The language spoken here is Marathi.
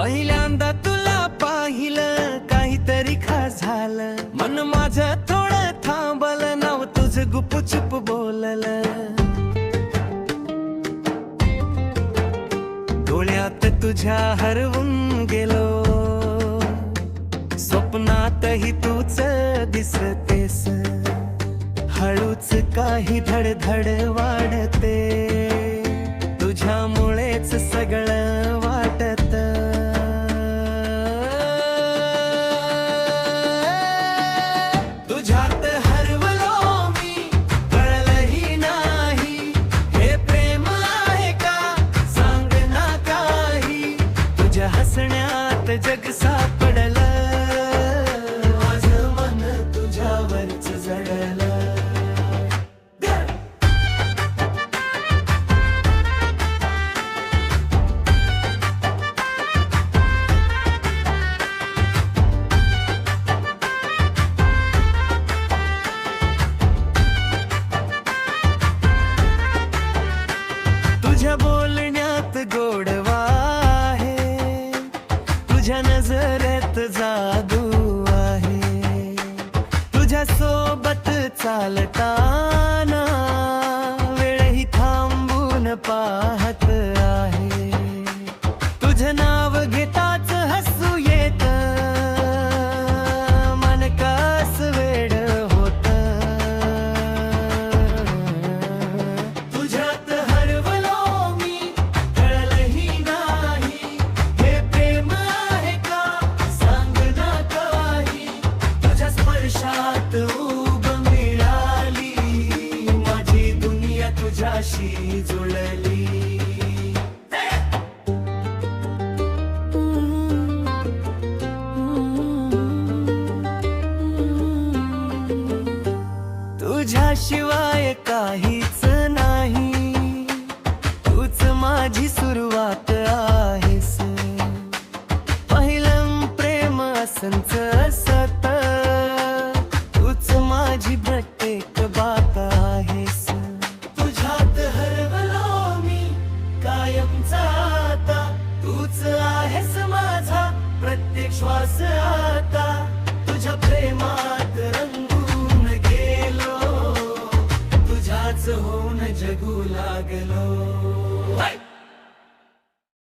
पहिल्यांदा तुला पाहिलं काहीतरी खास झालं, मन माझं थोडं थांबलं, नाव तुझं गुपचुप बोललं. डोळ्यात तुझ्या हरवून गेलो, स्वप्नातही तूच दिसतेस. हळूच काही धडधड वाढते, तुझ्यामुळेच सगळं वाटत. तुझ्यात हरवलो मी, कळलंही नाही हे प्रेम आहे का, सांग ना काही. तुझ्या हसण्यात जग सापडलं, माझं मन तुझ्यावरच जडलं. तुझ्या बोलण्यात गोडवा आहे, तुझ्या नजरेत जादू आहे. तुझ्या सोबत चालताना वेळही थांबून पाहत आहे. तुझं नाव घेताच हसू येत, मन कास वेड होत. तुझ्यात हरवलो मी, कळलंही नाही हे प्रेम आहे का, सांग ना काही. तुझ्या स्पर्शात उब मिळाली, माझी दुनिया तुझ्याशी जुळली. तुझ्याशिवाय काहीच नाही, तूच माझी सुरुवात आहेस. पहिलं प्रेम असंच असत, तूच माझी प्रत्येक बात आहेस. तुझ्यात हरवलो मी कायमचा आता, तूच आहेस माझा प्रत्येक श्वास आता. तुझ्या प्रेमात